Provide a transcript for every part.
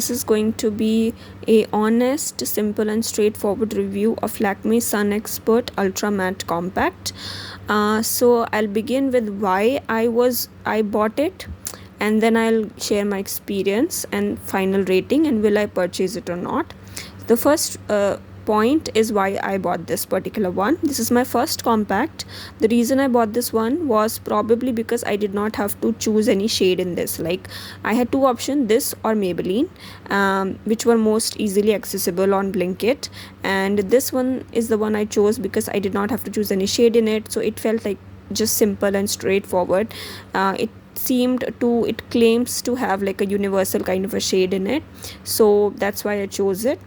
This is going to be a honest, simple and straightforward review of Lakme Sun Expert Ultra Matte Compact. So I'll begin with why I bought it, and then I'll share my experience and final rating and will I purchase it or not. The first point is why I bought this particular one. This is my first compact. The reason I bought this one was probably because I did not have to choose any shade in this. Like, I had two options, this or Maybelline, which were most easily accessible on Blinkit, and this one is the one I chose because I did not have to choose any shade in it, so it felt like just simple and straightforward. It claims to have like a universal kind of a shade in it, so that's why I chose it.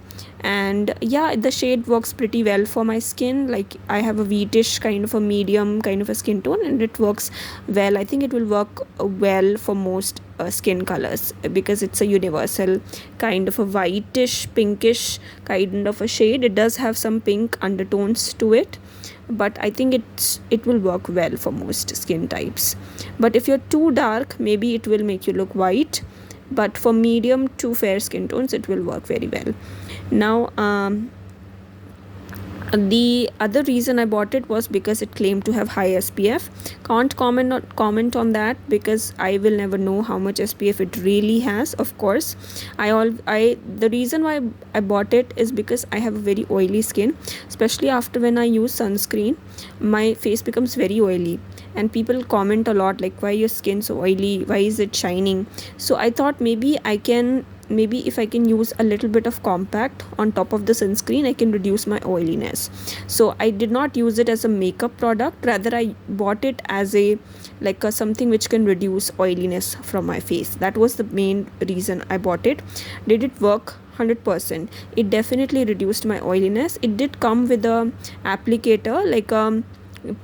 And yeah, the shade works pretty well for my skin. Like, I have a wheatish kind of a medium kind of a skin tone, and it works well. I think it will work well for most skin colors because it's a universal kind of a whitish pinkish kind of a shade. It does have some pink undertones to it, but I think it will work well for most skin types. But if you're too dark, maybe it will make you look white, but for medium to fair skin tones it will work very well. Now, the other reason I bought it was because it claimed to have high SPF. Can't comment on that because I will never know how much SPF it really has. Of course, the reason why I bought it is because I have a very oily skin, especially after when I use sunscreen. My face becomes very oily, and people comment a lot like, why your skin so oily, why is it shining? So I thought maybe if I can use a little bit of compact on top of the sunscreen, I can reduce my oiliness. So I did not use it as a makeup product, rather I bought it as a something which can reduce oiliness from my face. That was the main reason I bought it. Did it work? 100%. It definitely reduced my oiliness. It did come with a applicator, like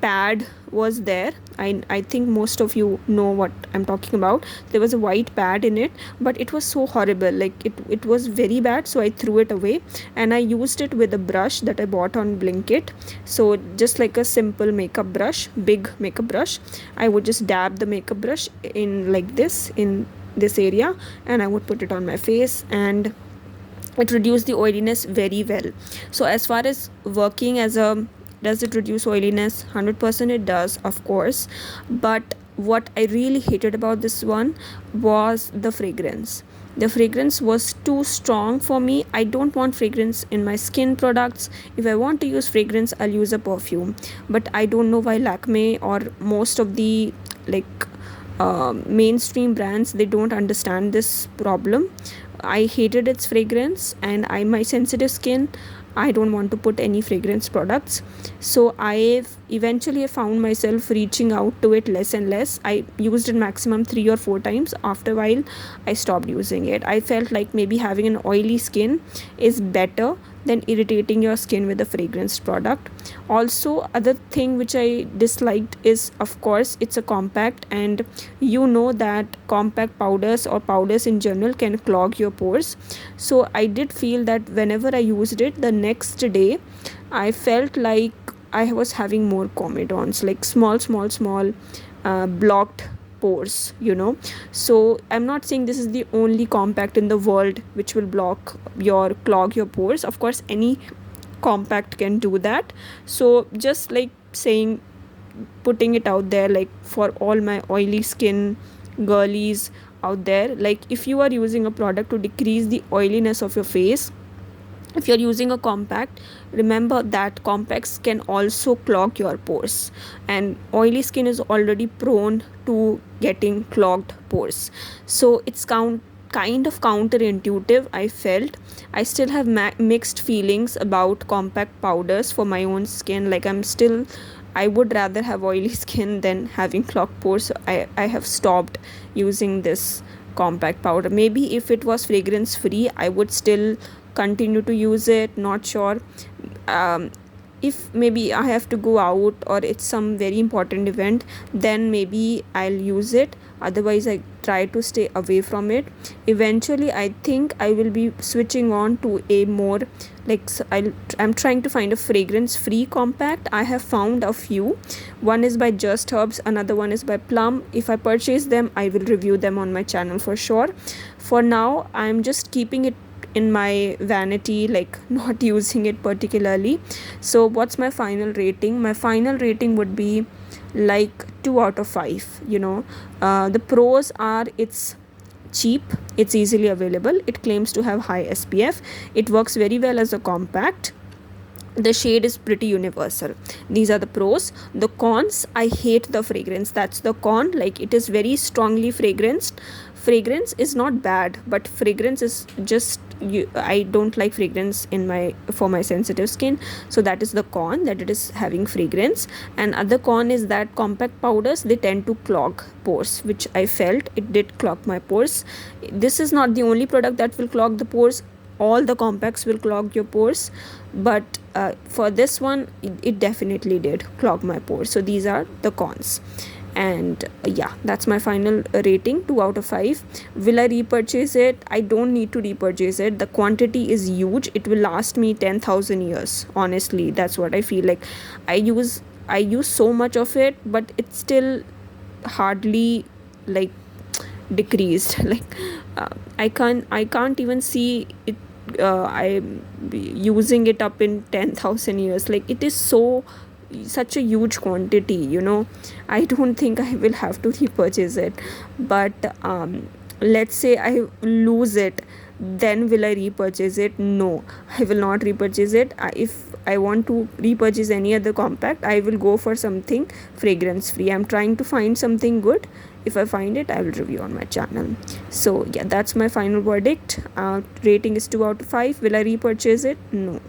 pad was there. I think most of you know what I'm talking about. There was a white pad in it, but it was so horrible. Like, it was very bad, so I threw it away, and I used it with a brush that I bought on Blinkit. So just like a simple makeup brush, big makeup brush, I would just dab the makeup brush in like this, in this area, and I would put it on my face, and it reduced the oiliness very well. So as far as working as a, does it reduce oiliness? 100% it does, of course. But what I really hated about this one was the fragrance. The fragrance was too strong for me. I don't want fragrance in my skin products. If I want to use fragrance, I'll use a perfume. But I don't know why Lakme or most of the mainstream brands, they don't understand this problem. I hated its fragrance, and my sensitive skin, I don't want to put any fragrance products. So I eventually found myself reaching out to it less and less. I used it maximum 3 or 4 times. After a while, I stopped using it. I felt like maybe having an oily skin is better than irritating your skin with a fragrance product. Also, other thing which I disliked is, of course, it's a compact, and you know that compact powders or powders in general can clog your pores. So I did feel that whenever I used it, the next day I felt like I was having more comedons, like small blocked pores, So I'm not saying this is the only compact in the world which will clog your pores. Of course, any compact can do that. So just like saying, putting it out there, like for all my oily skin girlies out there, like if you are using a product to decrease the oiliness of your face, if you're using a compact, remember that compacts can also clog your pores, and oily skin is already prone to getting clogged pores. So it's kind of counterintuitive. I felt I still have mixed feelings about compact powders for my own skin. Like, I would rather have oily skin than having clogged pores. So I have stopped using this compact powder. Maybe if it was fragrance free, I would still continue to use it, not sure. If maybe I have to go out or it's some very important event, then maybe I'll use it. Otherwise, I try to stay away from it. Eventually, I think I will be switching on to a more I'm trying to find a fragrance free compact. I have found a few. One is by Just Herbs, another one is by Plum. If I purchase them, I will review them on my channel for sure. For now I'm just keeping it in my vanity, like not using it particularly. So what's my final rating? My final rating would be like 2 out of 5. The pros are it's cheap, it's easily available, it claims to have high SPF, it works very well as a compact, the shade is pretty universal. These are the pros. The cons, I hate the fragrance. That's the con. Like, it is very strongly fragranced. Fragrance is not bad, but fragrance is just I don't like fragrance for my sensitive skin. So that is the con, that it is having fragrance. And other con is that compact powders, they tend to clog pores, which I felt it did clog my pores. This is not the only product that will clog the pores. All the compacts will clog your pores, but for this one it definitely did clog my pores. So these are the cons. And yeah, that's my final rating, 2 out of 5. Will I repurchase it? I don't need to repurchase it. The quantity is huge, it will last me 10,000 years, honestly. That's what I feel like. I use so much of it, but it's still hardly like decreased. Like, I can't even see it. I'm using it up in 10,000 years. Like, it is such a huge quantity. I don't think I will have to repurchase it. But let's say I lose it, then will I repurchase it? No, I will not repurchase it. If I want to repurchase any other compact, I will go for something fragrance free. I'm trying to find something good. If I find it, I will review on my channel. So yeah, that's my final verdict. Rating is 2 out of 5. Will I repurchase it? No.